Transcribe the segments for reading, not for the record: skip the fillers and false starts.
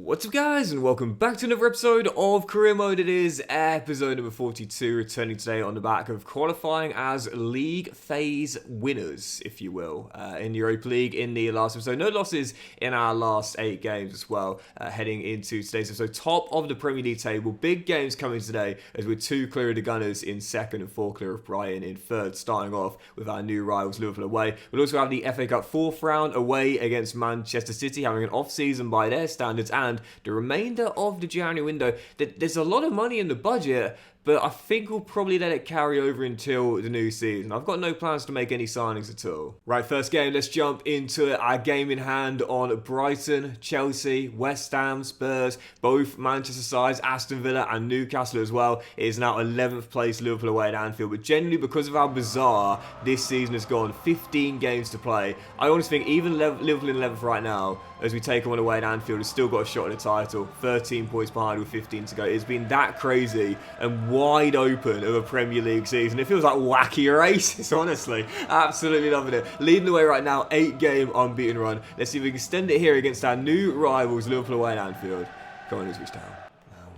What's up guys, and welcome back to another episode of Career Mode. It is episode number 42, returning today on the back of qualifying as league phase winners, if you will, in the Europa League in the last episode. No losses in our last 8 games as well, heading into today's episode. Top of the Premier League table, big games coming today as we're 2 clear of the Gunners in second and 4 clear of Brighton in third, starting off with our new rivals Liverpool away. We'll also have the FA Cup 4th round away against Manchester City, having an off-season by their standards, and the remainder of the January window. There's a lot of money in the budget, but I think we'll probably let it carry over until the new season. I've got no plans to make any signings at all. Right, first game, let's jump into it. Our game in hand on Brighton, Chelsea, West Ham, Spurs, both Manchester sides, Aston Villa and Newcastle as well. It is now 11th place Liverpool away at Anfield, but generally because of how bizarre this season has gone, 15 games to play, I honestly think even Liverpool in 11th right now, as we take them on away at Anfield, has still got a shot at the title. 13 points behind with 15 to go. It's been that crazy and wide open of a Premier League season. It feels like wacky races, honestly. Absolutely loving it. Leading the way right now, 8-game unbeaten run. Let's see if we can extend it here against our new rivals, Liverpool away at Anfield. Go on, Ipswich down.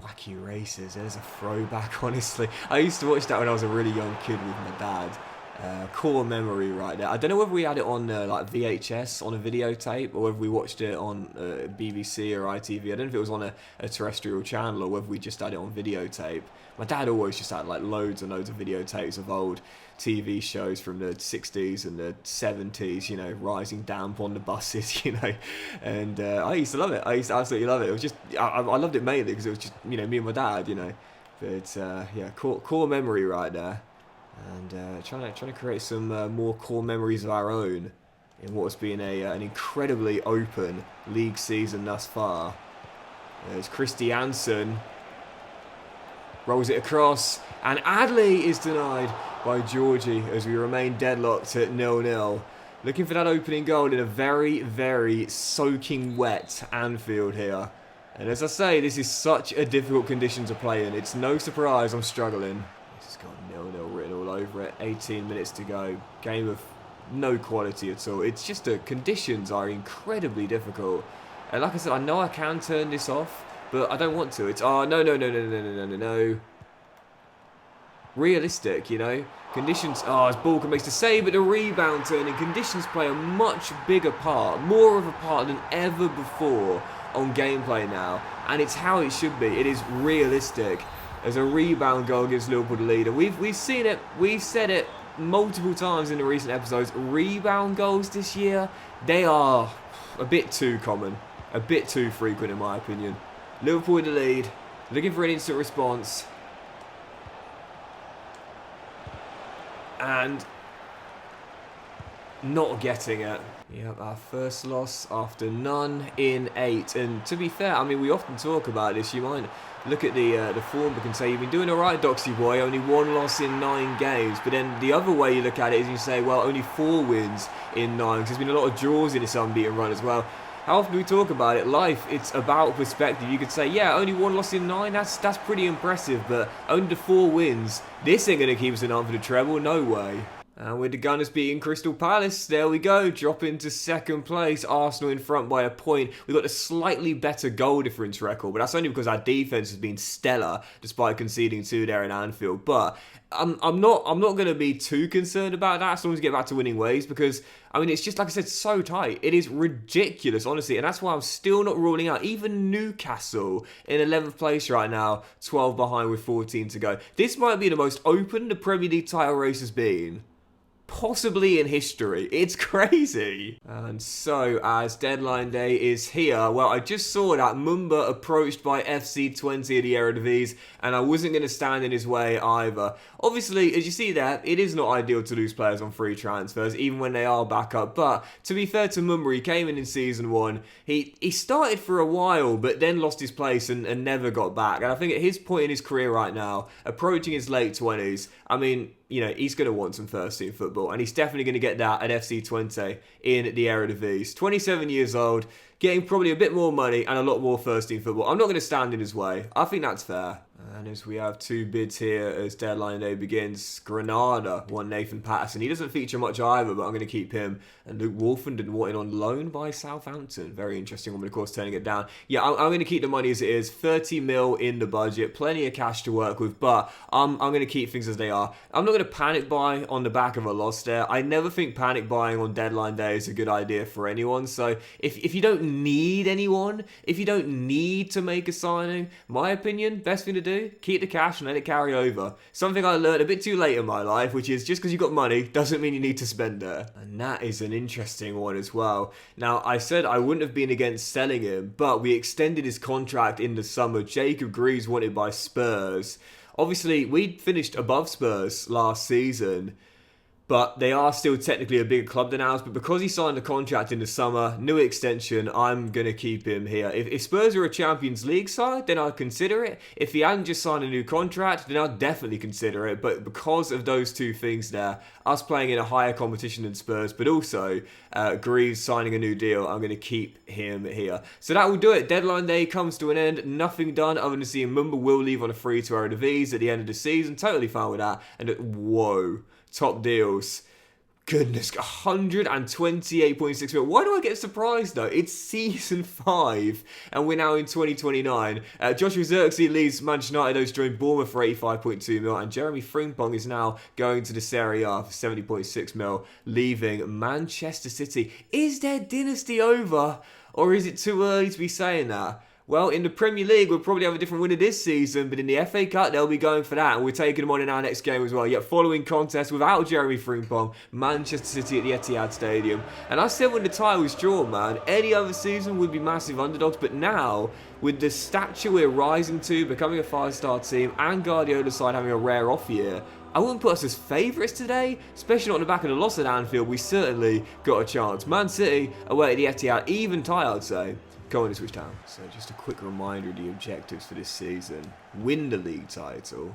Wacky races. There's a throwback, honestly. I used to watch that when I was a really young kid with my dad. Core memory right there. I don't know whether we had it on like VHS on a videotape or whether we watched it on BBC or ITV. I don't know if it was on a terrestrial channel or whether we just had it on videotape. My dad always just had like loads and loads of videotapes of old TV shows from the 60s and the 70s, you know, rising damp on the buses, you know, and I used to love it. I used to absolutely love it. It was just, I loved it mainly because it was just, you know, me and my dad, you know, but yeah, core memory right there. And trying to create some more core memories of our own in what's been an incredibly open league season thus far. There's Christiansen, rolls it across, and Adley is denied by Georgie as we remain deadlocked at 0-0. Looking for that opening goal in a very, very soaking wet Anfield here. And as I say, this is such a difficult condition to play in. It's no surprise I'm struggling. This has got 0-0 written all over it. 18 minutes to go. Game of no quality at all. It's just the conditions are incredibly difficult. And like I said, I know I can turn this off, but I don't want to. It's, oh, no. Realistic, you know. Conditions, his ball can make the save, but the rebound turning. Conditions play a much bigger part, more of a part than ever before on gameplay now. And it's how it should be. It is realistic. As a rebound goal gives Liverpool the lead. And we've seen it, we've said it multiple times in the recent episodes. Rebound goals this year, they are a bit too common. A bit too frequent in my opinion. Liverpool in the lead. Looking for an instant response. And not getting it. Yep, our first loss after none in 8. And to be fair, I mean, we often talk about this. You might look at the form book and say, you've been doing all right, Doxy boy, only 1 loss in 9 games. But then the other way you look at it is you say, well, only 4 wins in 9. Because there's been a lot of draws in this unbeaten run as well. How often do we talk about it? Life, it's about perspective. You could say, yeah, only 1 loss in 9, that's pretty impressive. But only the 4 wins, this ain't going to keep us in on for the treble, no way. And with the Gunners beating Crystal Palace, there we go, dropping to 2nd place. Arsenal in front by a point. We've got a slightly better goal difference record, but that's only because our defence has been stellar, despite conceding 2 there in Anfield. But I'm not going to be too concerned about that as long as we get back to winning ways, because, I mean, it's just, like I said, so tight. It is ridiculous, honestly, and that's why I'm still not ruling out even Newcastle in 11th place right now, 12 behind with 14 to go. This might be the most open the Premier League title race has been possibly in history. It's crazy. And so, as deadline day is here, well, I just saw that Mumba approached by FC20 of the Eredivisie, and I wasn't going to stand in his way either. Obviously, as you see there, it is not ideal to lose players on free transfers, even when they are back up. But to be fair to Mumba, he came in season 1. He started for a while, but then lost his place and never got back. And I think at his point in his career right now, approaching his late 20s, I mean, you know, he's going to want some first-team football, and he's definitely going to get that at FC20 in the Eredivisie. 27 years old, getting probably a bit more money and a lot more first-team football. I'm not going to stand in his way. I think that's fair. And as we have two bids here as deadline day begins, Granada want Nathan Patterson. He doesn't feature much either, but I'm going to keep him. And Luke Wolfenden wanted on loan by Southampton. Very interesting one, but of course turning it down. Yeah, I'm going to keep the money as it is. 30 mil in the budget. Plenty of cash to work with, but I'm going to keep things as they are. I'm not going to panic buy on the back of a loss there. I never think panic buying on deadline day is a good idea for anyone. So if you don't need anyone, if you don't need to make a signing, my opinion, best thing to do, keep the cash and let it carry over. Something I learned a bit too late in my life, which is just because you've got money doesn't mean you need to spend it. And that is an interesting one as well. Now, I said I wouldn't have been against selling him, but we extended his contract in the summer. Jacob Greaves wanted by Spurs. Obviously, we'd finished above Spurs last season, but they are still technically a bigger club than ours. But because he signed a contract in the summer, new extension, I'm going to keep him here. If Spurs are a Champions League side, then I'd consider it. If he hadn't just signed a new contract, then I'd definitely consider it. But because of those two things there, us playing in a higher competition than Spurs, but also Greaves signing a new deal, I'm going to keep him here. So that will do it. Deadline day comes to an end. Nothing done other than seeing Mumba will leave on a free to Eredivisie at the end of the season. Totally fine with that. And whoa. Top deals. Goodness, 128.6 mil. Why do I get surprised though? It's season 5 and we're now in 2029. Joshua Zirkzee leaves Manchester United, who's joined Bournemouth for 85.2 mil, and Jeremy Frimpong is now going to the Serie A for 70.6 mil, leaving Manchester City. Is their dynasty over, or is it too early to be saying that? Well, in the Premier League, we'll probably have a different winner this season, but in the FA Cup, they'll be going for that, and we're taking them on in our next game as well. Yet following contest without Jeremy Frimpong, Manchester City at the Etihad Stadium. And I said when the tie was drawn, man, any other season would be massive underdogs, but now, with the stature we're rising to, becoming a 5-star team, and Guardiola's side having a rare off year, I wouldn't put us as favourites today, especially not on the back of the loss at Anfield. We certainly got a chance. Man City away at the Etihad, even tie, I'd say. Go on to switch down. So just a quick reminder of the objectives for this season. Win the league title.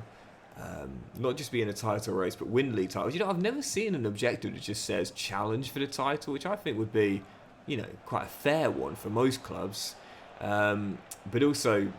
Not just be in a title race, but win the league title. You know, I've never seen an objective that just says challenge for the title, which I think would be, you know, quite a fair one for most clubs. But also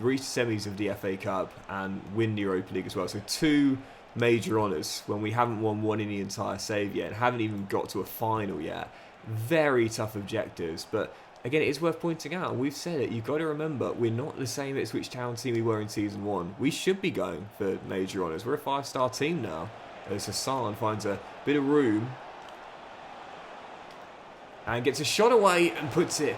reach semis of the FA Cup and win the Europa League as well. So 2 major honours when we haven't won one in the entire save yet and haven't even got to a final yet. Very tough objectives, but again, it is worth pointing out, we've said it, you've got to remember, we're not the same Ipswich Town team we were in Season 1. We should be going for major honours. We're a 5-star team now. As Hassan finds a bit of room and gets a shot away and puts it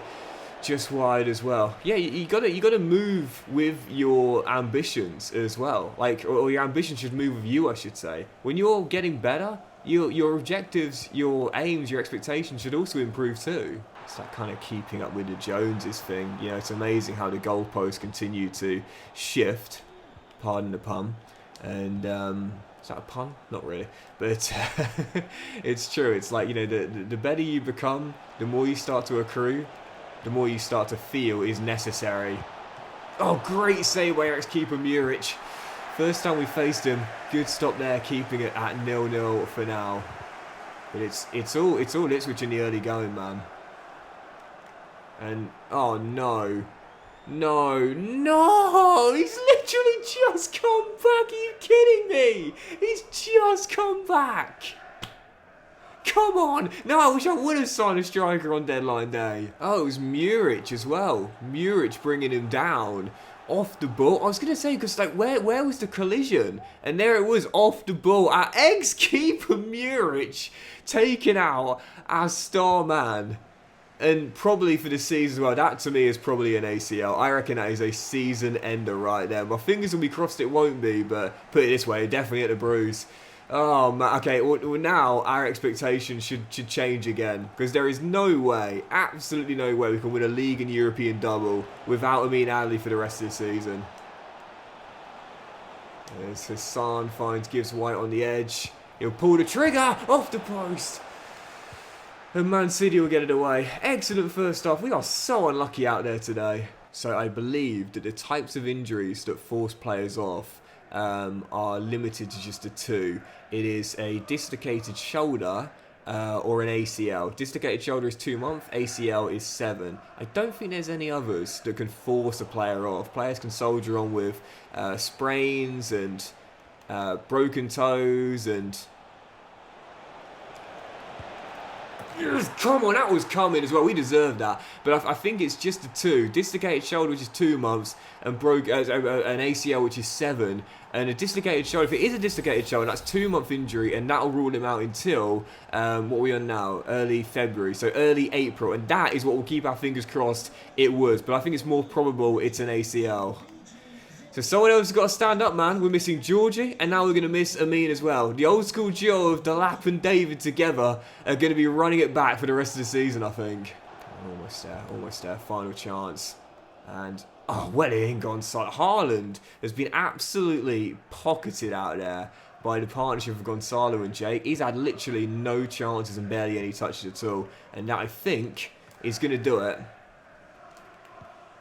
just wide as well. Yeah, you got to move with your ambitions as well. Like, or your ambitions should move with you, I should say. When you're getting better, your objectives, your aims, your expectations should also improve too. It's that kind of keeping up with the Joneses thing. You know, it's amazing how the goalposts continue to shift. Pardon the pun. And is that a pun? Not really. But it's true. It's like, you know, the better you become, the more you start to accrue, the more you start to feel is necessary. Oh, great save by ex-keeper Muric. First time we faced him. Good stop there, keeping it at 0-0 for now. But it's all Ipswich in the early going, man. And, oh no. No! He's literally just come back! Are you kidding me? He's just come back! Come on! No, I wish I would have signed a striker on deadline day. Oh, it was Muric as well. Muric bringing him down. Off the ball. I was going to say, because like, where was the collision? And there it was, off the ball. Our ex-keeper Muric taken out as star man. And probably for the season as well, that to me is probably an ACL. I reckon that is a season ender right there. My fingers will be crossed it won't be, but put it this way, definitely at the bruise. Oh, man. Okay, well, now our expectations should change again. Because there is no way, absolutely no way we can win a league and European double without Amin Ali for the rest of the season. As Hassan gives White on the edge. He'll pull the trigger off the post. And Man City will get it away. Excellent first half. We are so unlucky out there today. So I believe that the types of injuries that force players off are limited to just the 2. It is a dislocated shoulder or an ACL. Dislocated shoulder is 2 months, ACL is 7. I don't think there's any others that can force a player off. Players can soldier on with sprains and broken toes and... Come on, that was coming as well. We deserved that. But I think it's just the 2. Dislocated shoulder, which is 2 months, and broke an ACL, which is 7. And a dislocated shoulder, if it is a dislocated shoulder, that's 2-month injury, and that'll rule him out until, what are we on now? Early February, so early April. And that is what we'll keep our fingers crossed it was. But I think it's more probable it's an ACL. So someone else has got to stand up, man. We're missing Georgie, and now we're going to miss Amin as well. The old school duo of Delap and David together are going to be running it back for the rest of the season, I think. Almost there. Final chance. And, oh, well in Gonzalo. Haaland has been absolutely pocketed out there by the partnership of Gonzalo and Jake. He's had literally no chances and barely any touches at all. And that, I think, is going to do it.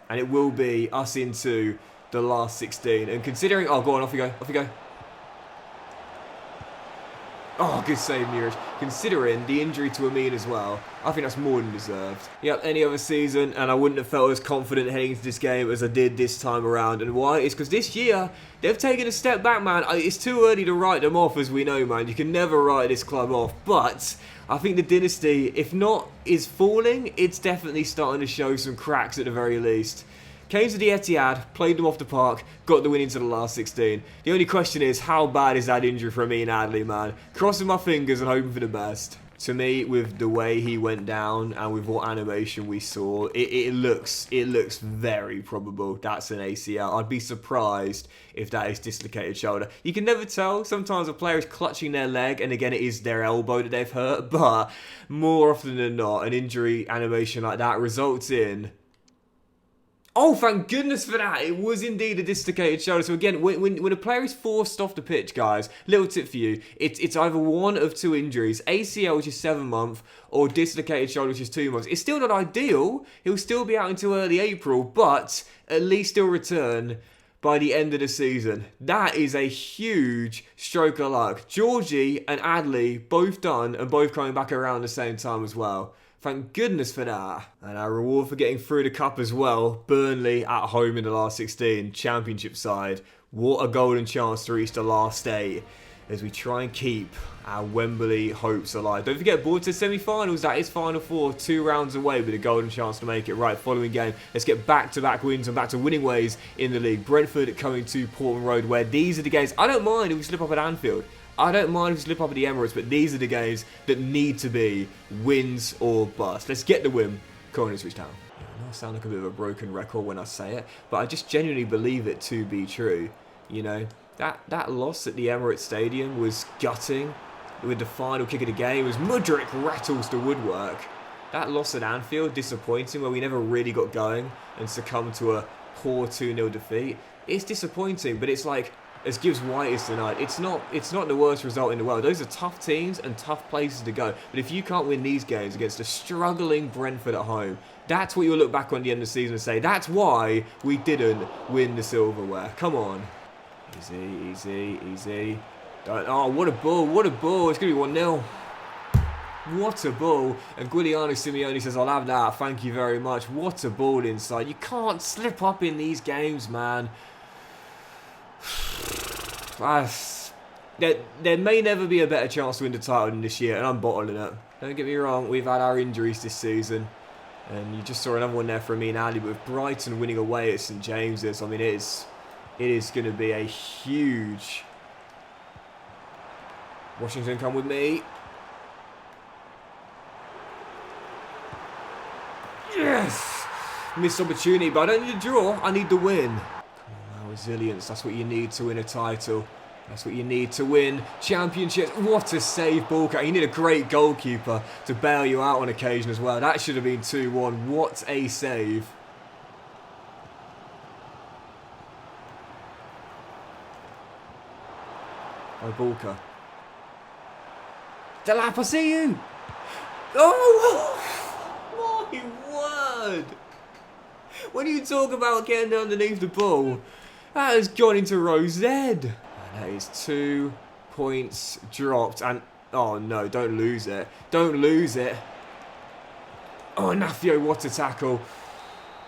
And it will be us into the last 16. And considering... Oh, go on, off you go. Oh, good save, Neeraj. Considering the injury to Amin as well, I think that's more than deserved. Yep, any other season, and I wouldn't have felt as confident heading into this game as I did this time around. And why? It's because this year, they've taken a step back, man. It's too early to write them off, as we know, man. You can never write this club off. But I think the dynasty, if not is falling, it's definitely starting to show some cracks at the very least. Came to the Etihad, played them off the park, got the win into the last 16. The only question is, how bad is that injury for Amin Adli, man? Crossing my fingers and hoping for the best. To me, with the way he went down and with what animation we saw, it looks very probable that's an ACL. I'd be surprised if that is dislocated shoulder. You can never tell. Sometimes a player is clutching their leg, and again, it is their elbow that they've hurt. But more often than not, an injury animation like that results in... Oh, thank goodness for that. It was indeed a dislocated shoulder. So again, when a player is forced off the pitch, guys, little tip for you, it's either one of 2 injuries, ACL, which is 7 months, or dislocated shoulder, which is 2 months. It's still not ideal. He'll still be out until early April, but at least he'll return by the end of the season. That is a huge stroke of luck. Georgie and Adley both done and both coming back around the same time as well. Thank goodness for that. And our reward for getting through the cup as well. Burnley at home in the last 16. Championship side. What a golden chance to reach the last 8 as we try and keep our Wembley hopes alive. Don't forget, board to semi-finals. That is Final 4. 2 rounds away with a golden chance to make it. Right, following game. Let's get back-to-back wins and back to winning ways in the league. Brentford coming to Portman Road, where these are the games. I don't mind if we slip up at Anfield. I don't mind if we slip up at the Emirates, but these are the games that need to be wins or bust. Let's get the win. Come on, Ipswich Town. I know I sound like a bit of a broken record when I say it, but I just genuinely believe it to be true. You know, that loss at the Emirates Stadium was gutting. With the final kick of the game, as Mudryk rattles the woodwork. That loss at Anfield, disappointing, where we never really got going and succumbed to a poor 2-0 defeat. It's disappointing, but it's like... as Gibbs White is tonight, it's not the worst result in the world. Those are tough teams and tough places to go. But if you can't win these games against a struggling Brentford at home, that's what you'll look back on the end of the season and say, that's why we didn't win the silverware. Come on. Easy. Oh, what a ball. It's going to be 1-0. What a ball. And Giuliano Simeone says, I'll have that. Thank you very much. What a ball inside. You can't slip up in these games, man. There may never be a better chance to win the title than this year, and I'm bottling it. Don't get me wrong, we've had our injuries this season, and you just saw another one there from me and Ali, but with Brighton winning away at St James's, I mean, it is going to be a huge... Washington, come with me. Yes! Missed opportunity, but I don't need a draw, I need the win. Resilience, that's what you need to win a title. That's what you need to win championships. What a save, Bulka. You need a great goalkeeper to bail you out on occasion as well. That should have been 2-1. What a save. Oh, Bulka. Delap, I see you. Oh, my word. When you talk about getting underneath the ball, that has gone into row Z. And that is 2 points dropped. And Oh no, don't lose it. Don't lose it. Oh, Nafio, what a tackle.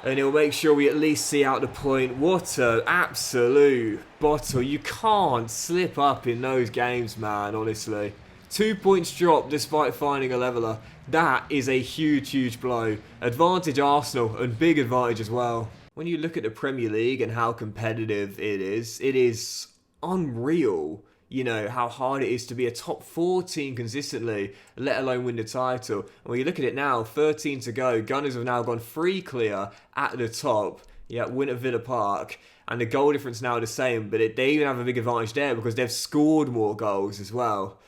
And he'll make sure we at least see out the point. What an absolute bottle. You can't slip up in those games, man, honestly. 2 points dropped despite finding a leveller. That is a huge, huge blow. Advantage Arsenal, and big advantage as well. When you look at the Premier League and how competitive it is unreal. You know, how hard it is to be a top 4 team consistently, let alone win the title. And when you look at it now, 13 to go, Gunners have now gone 3 clear at the top. Yeah, win at Villa Park. And the goal difference now the same, but they even have a big advantage there because they've scored more goals as well.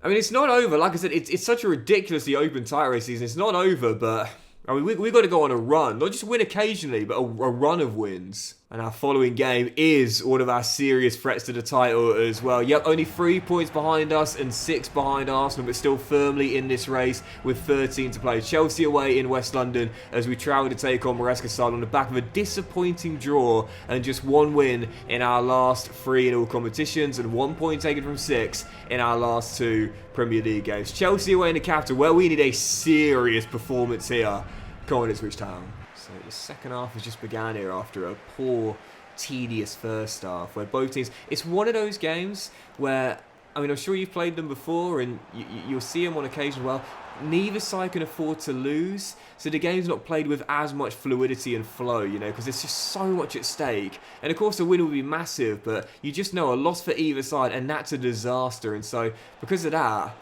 I mean, it's not over. Like I said, it's such a ridiculously open title race season. It's not over, but I mean, we've got to go on a run. Not just win occasionally, but a run of wins. And our following game is one of our serious threats to the title as well. Yep, only 3 points behind us and 6 behind Arsenal, but still firmly in this race with 13 to play. Chelsea away in West London as we travel to take on Maresca side on the back of a disappointing draw and just 1 win in our last 3 in all competitions and 1 point taken from 6 in our last 2 Premier League games. Chelsea away in the capital, well, we need a serious performance here. Come on, Ipswich Town. So the second half has just began here after a poor, tedious first half where both teams... It's one of those games where, I mean, I'm sure you've played them before and you'll see them on occasion. Well, neither side can afford to lose, so the game's not played with as much fluidity and flow, you know, because there's just so much at stake. And of course, the win will be massive, but you just know a loss for either side, and that's a disaster. And so, because of that,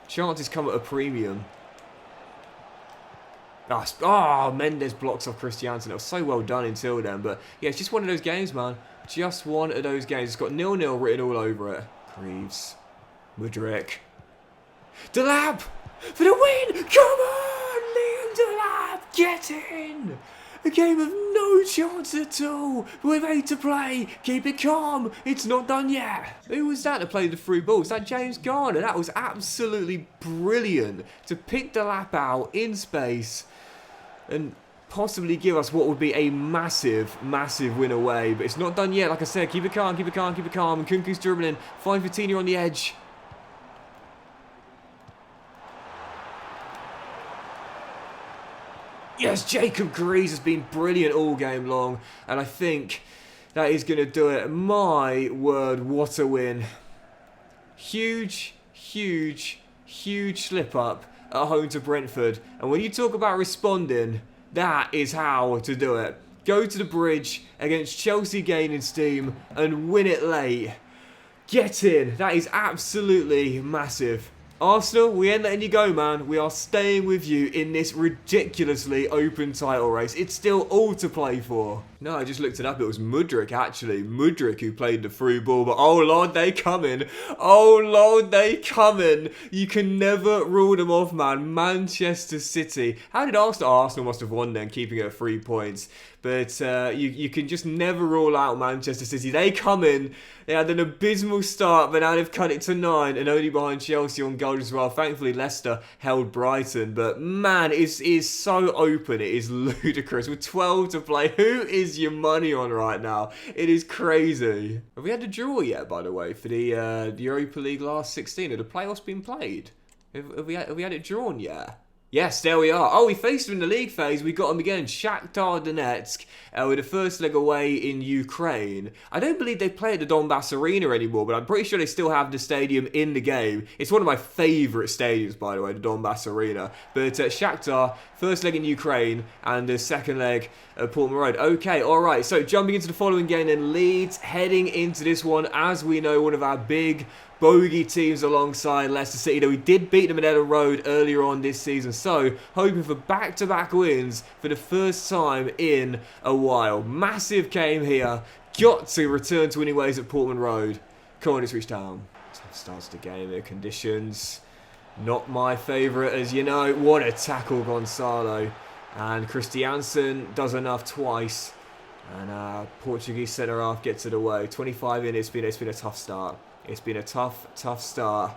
chances come at a premium. Oh, Mendes blocks off Christiansen. It was so well done until then. But yeah, it's just one of those games, man. Just one of those games. It's got 0-0 written all over it. Greaves. Mudryk. Delap! For the win! Come on, Liam Delap! Get in! A game of no chance at all. With 8 to play. Keep it calm. It's not done yet. Who was that played the through ball? Was that James Garner? That was absolutely brilliant. To pick Delap out in space and possibly give us what would be a massive, massive win away. But it's not done yet. Like I said, keep it calm, keep it calm, keep it calm. And Kunku's dribbling. Fine Vitinha on the edge. Yes, Jacob Greaves has been brilliant all game long. And I think that is going to do it. My word, what a win. Huge, huge, huge slip up at home to Brentford. And when you talk about responding, that is how to do it. Go to the bridge against Chelsea gaining steam and win it late. Get in. That is absolutely massive. Arsenal, we ain't letting you go, man. We are staying with you in this ridiculously open title race. It's still all to play for. No, I just looked it up. It was Mudryk, actually. Mudryk who played the through ball. But oh, Lord, they coming. Oh, Lord, they coming. You can never rule them off, man. Manchester City. How did Arsenal? Oh, Arsenal must have won then, keeping it at 3 points. But you can just never rule out Manchester City. They come in. They had an abysmal start, but now they've cut it to 9 and only behind Chelsea on goal as well. Thankfully, Leicester held Brighton. But man, it is so open. It is ludicrous. With 12 to play, who is your money on right now? It is crazy. Have we had a draw yet, by the way, for the Europa League last 16? Have the playoffs been played? Have we had it drawn yet? Yes, there we are. Oh, we faced them in the league phase. We got them again. Shakhtar Donetsk with the first leg away in Ukraine. I don't believe they play at the Donbass Arena anymore, but I'm pretty sure they still have the stadium in the game. It's one of my favourite stadiums, by the way, the Donbass Arena. But Shakhtar, first leg in Ukraine, and the second leg at Portman Road. Okay, alright. So jumping into the following game then, Leeds heading into this one, as we know, one of our big bogey teams alongside Leicester City, though we did beat them at Ellen Road earlier on this season. So, hoping for back-to-back wins for the first time in a while. Massive game here. Got to return to winning ways at Portman Road. Come on, Ipswich Town. Tough starts to game, the conditions. Not my favourite, as you know. What a tackle, Gonçalo. And Christiansen does enough twice. And Portuguese centre-half gets it away. 25 in, it's been a tough start. It's been a tough start.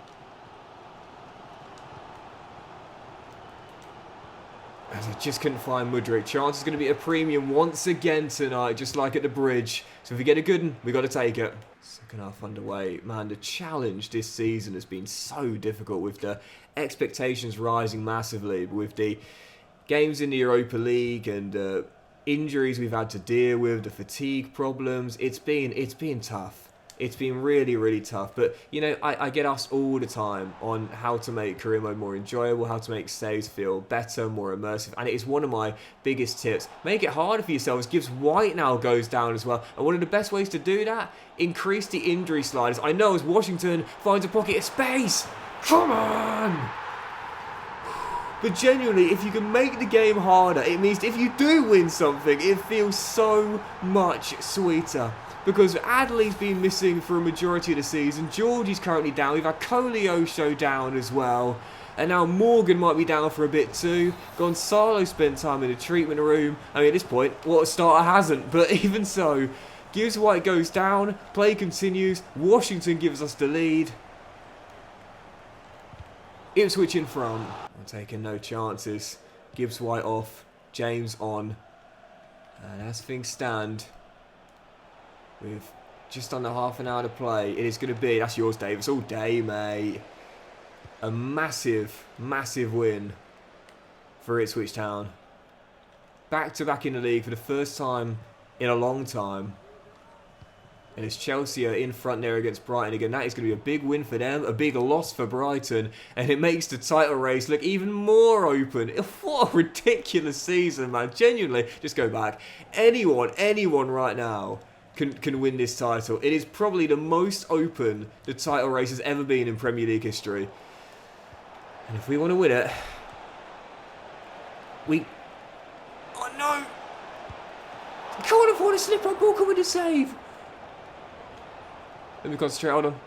as he just couldn't find Mudryk. Chance is going to be a premium once again tonight, just like at the bridge. So if we get a good one, we got to take it. Second half underway. Man, the challenge this season has been so difficult with the expectations rising massively, with the games in the Europa League and injuries we've had to deal with, the fatigue problems. It's been tough. It's been really, really tough. But, you know, I get asked all the time on how to make career mode more enjoyable, how to make saves feel better, more immersive. And it is one of my biggest tips. Make it harder for yourselves. Gibbs White now goes down as well. And one of the best ways to do that, increase the injury sliders. I know as Washington finds a pocket of space. Come on! But genuinely, if you can make the game harder, it means if you do win something, it feels so much sweeter. Because Adley's been missing for a majority of the season. Georgie's currently down. We've had Koleosho down as well. And now Morgan might be down for a bit too. Gonzalo spent time in the treatment room. I mean, at this point, what a starter hasn't? But even so, Gibbs White goes down. Play continues. Washington gives us the lead. Ipswich in front. I'm taking no chances. Gibbs White off. James on. And as things stand, with just under half an hour to play, it is going to be, that's yours, Davis, all day, mate. A massive, massive win for Ipswich Town. Back to back in the league for the first time in a long time. And it's Chelsea are in front there against Brighton again. That is going to be a big win for them, a big loss for Brighton. And it makes the title race look even more open. What a ridiculous season, man. Genuinely, just go back. Anyone right now can win this title. It is probably the most open the title race has ever been in Premier League history. And if we want to win it, oh no! Can't afford a slip-up ball, can we just save? Let me concentrate, hold on.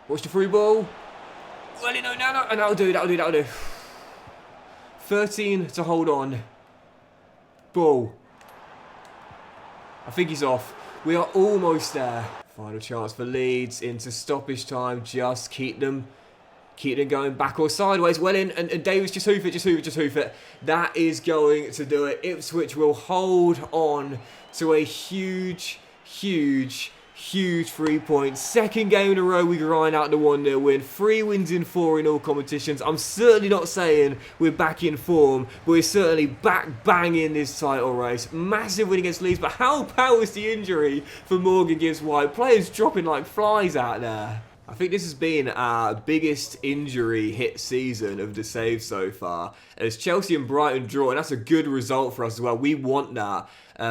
Watch the free ball. Well, no, and that'll do. 13 to hold on. Ball. I think he's off. We are almost there. Final chance for Leeds into stoppage time. Just keep them going back or sideways. Well in, and Davis just hoof it. That is going to do it. Ipswich will hold on to a huge 3 points. Second game in a row we grind out the 1-0 win. 3 wins in 4 in all competitions. I'm certainly not saying we're back in form, but we're certainly back banging this title race. Massive win against Leeds, but how bad was the injury for Morgan Gibbs White? Players dropping like flies out there. I think this has been our biggest injury hit season of the save so far. As Chelsea and Brighton draw, and that's a good result for us as well. We want that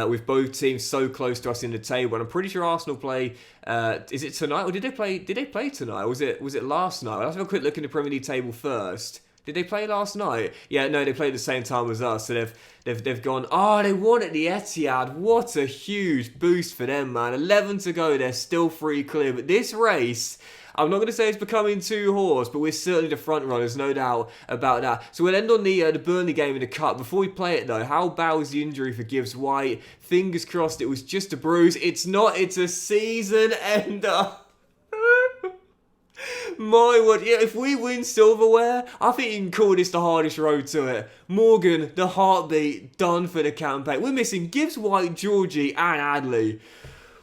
with both teams so close to us in the table. And I'm pretty sure Arsenal play. Is it tonight or did they play? Did they play tonight? Or was it last night? Let's have a quick look in the Premier League table first. Did they play last night? Yeah, no, they played at the same time as us. So they've gone. Oh, they won at the Etihad. What a huge boost for them, man. 11 to go. They're still 3 clear. But this race, I'm not going to say it's becoming 2 horse, but we're certainly the front runners, no doubt about that. So we'll end on the Burnley game in the Cup. Before we play it though, how bad was the injury for Gibbs White? Fingers crossed it was just a bruise. It's not, it's a season ender. My word, yeah, if we win silverware, I think you can call this the hardest road to it. Morgan, the heartbeat, done for the campaign. We're missing Gibbs White, Georgie and Adley.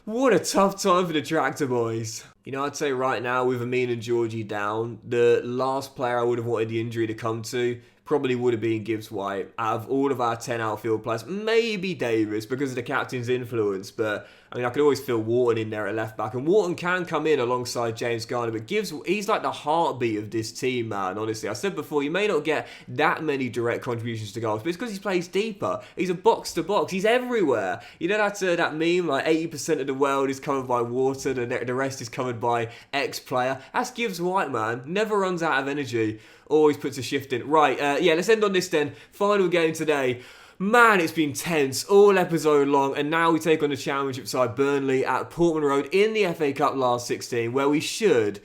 What a tough time for the Tractor Boys. You know, I'd say right now, with Amin and Georgie down, the last player I would have wanted the injury to come to probably would have been Gibbs White. Out of all of our 10 outfield players, maybe Davis because of the captain's influence, but I mean, I could always feel Wharton in there at left back, and Wharton can come in alongside James Garner, but he's like the heartbeat of this team, man, honestly. I said before, you may not get that many direct contributions to goals, but it's because he plays deeper. He's a box-to-box. He's everywhere. You know that meme, like 80% of the world is covered by water, the rest is covered by X-player? That's Gibbs White, man. Never runs out of energy. Always puts a shift in. Right, yeah, let's end on this then. Final game today. Man, it's been tense all episode long, and now we take on the Championship side Burnley at Portman Road in the FA Cup last 16, where we should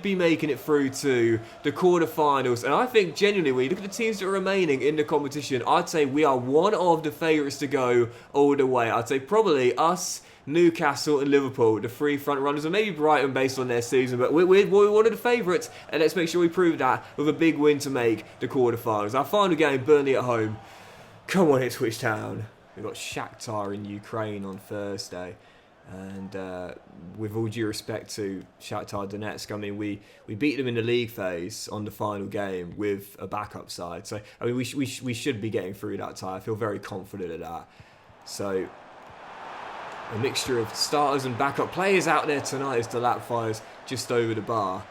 be making it through to the quarterfinals. And I think genuinely, when you look at the teams that are remaining in the competition, I'd say we are one of the favourites to go all the way. I'd say probably us, Newcastle and Liverpool, the three front runners, and maybe Brighton based on their season, but we're one of the favourites, and let's make sure we prove that with a big win to make the quarterfinals. Our final game, Burnley at home. Come on, Ipswich Town. We've got Shakhtar in Ukraine on Thursday. And with all due respect to Shakhtar Donetsk, I mean, we beat them in the league phase on the final game with a backup side. So, I mean, we should be getting through that tie. I feel very confident of that. So, a mixture of starters and backup players out there tonight as the lap fires just over the bar.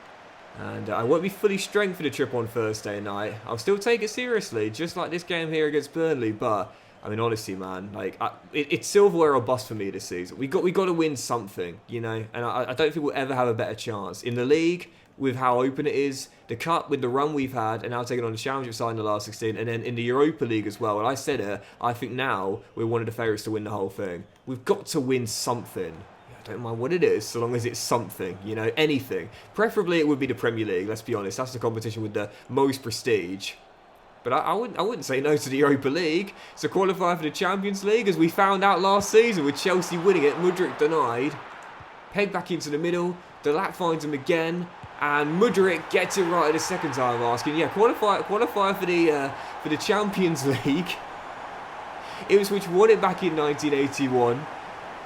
And I won't be fully strength for the trip on Thursday night. I'll still take it seriously, just like this game here against Burnley. But, I mean, honestly, man, like it's silverware or bust for me this season. We got to win something, you know. And I don't think we'll ever have a better chance in the league with how open it is, the cup with the run we've had, and now taking on the championship side in the last 16, and then in the Europa League as well. And I said it, I think now we're one of the favourites to win the whole thing. We've got to win something. I don't mind what it is, so long as it's something, you know, anything. Preferably it would be the Premier League, let's be honest. That's the competition with the most prestige. But I wouldn't say no to the Europa League. So qualify for the Champions League, as we found out last season with Chelsea winning it. Mudryk denied. Peg back into the middle. Delap finds him again. And Mudryk gets it right the second time asking. Yeah, qualify for the Champions League. Ipswich won it back in 1981.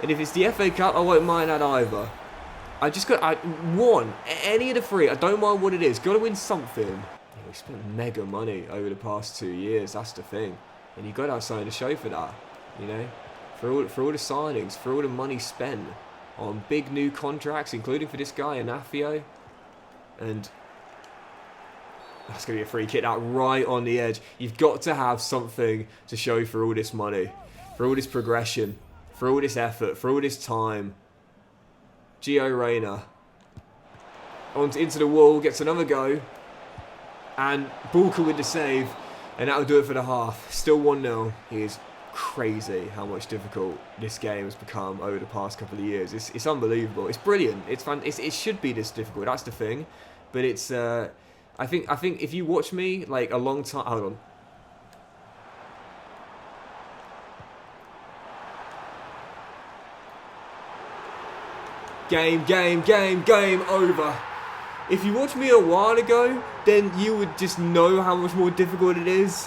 And if it's the FA Cup, I won't mind that either. One, any of the three, I don't mind what it is. Got to win something. Yeah, we spent mega money over the past 2 years. That's the thing. And you got to have something to show for that. You know, for all the signings, for all the money spent on big new contracts, including for this guy, Anafio. And that's going to be a free kick out right on the edge. You've got to have something to show for all this money, for all this progression, for all this effort, for all this time. Gio Reyna into the wall, gets another go. And Bulka with the save. And that'll do it for the half. Still 1-0. It is crazy how much difficult this game has become over the past couple of years. It's unbelievable. It's brilliant. It's fun. It should be this difficult. That's the thing. But it's... I think if you watch me, like, a long time... Hold on. Game over. If you watched me a while ago, then you would just know how much more difficult it is.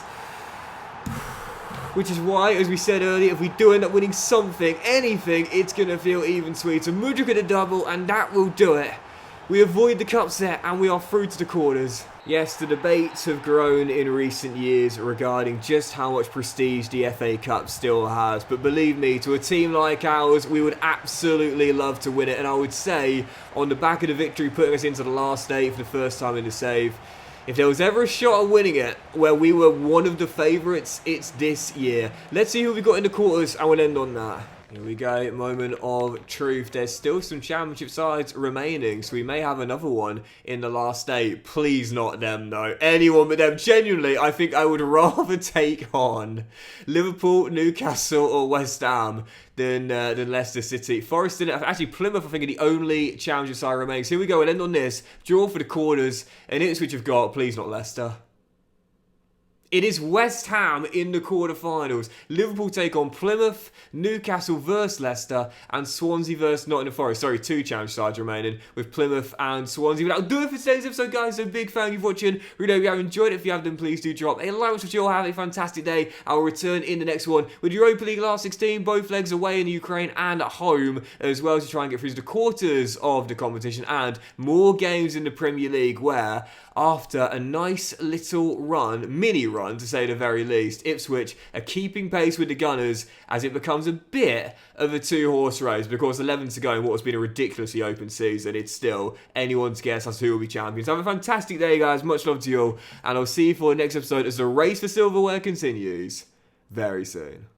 Which is why, as we said earlier, if we do end up winning something, anything, it's going to feel even sweeter. Mudryk at a double, and that will do it. We avoid the cup set, and we are through to the quarters. Yes, the debates have grown in recent years regarding just how much prestige the FA Cup still has. But believe me, to a team like ours, we would absolutely love to win it. And I would say, on the back of the victory, putting us into the last eight for the first time in the save, if there was ever a shot at winning it where we were one of the favourites, it's this year. Let's see who we got in the quarters, and we'll end on that. Here we go, moment of truth. There's still some championship sides remaining, so we may have another one in the last eight. Please not them, though. Anyone but them. Genuinely, I think I would rather take on Liverpool, Newcastle, or West Ham than Leicester City. Forest didn't. Actually, Plymouth, I think, are the only championship side remaining. So here we go. We'll end on this. Draw for the quarters. And Ipswich have got, please not Leicester. It is West Ham in the quarterfinals. Liverpool take on Plymouth, Newcastle versus Leicester, and Swansea versus Nottingham Forest. Sorry, two challenge sides remaining with Plymouth and Swansea. But that'll do it for today's episode, guys. So big thank you for watching. Really hope you have enjoyed it. If you have, then please do drop a like. Wish you all have a fantastic day. I will return in the next one with Europa League last 16, both legs away in Ukraine and at home, as well as to try and get through to the quarters of the competition and more games in the Premier League, where after a nice little run, mini run to say the very least, Ipswich are keeping pace with the Gunners as it becomes a bit of a two-horse race. Because 11 to go in what has been a ridiculously open season, it's still anyone's guess as to who will be champions. Have a fantastic day, guys. Much love to you all, and I'll see you for the next episode as the race for silverware continues very soon.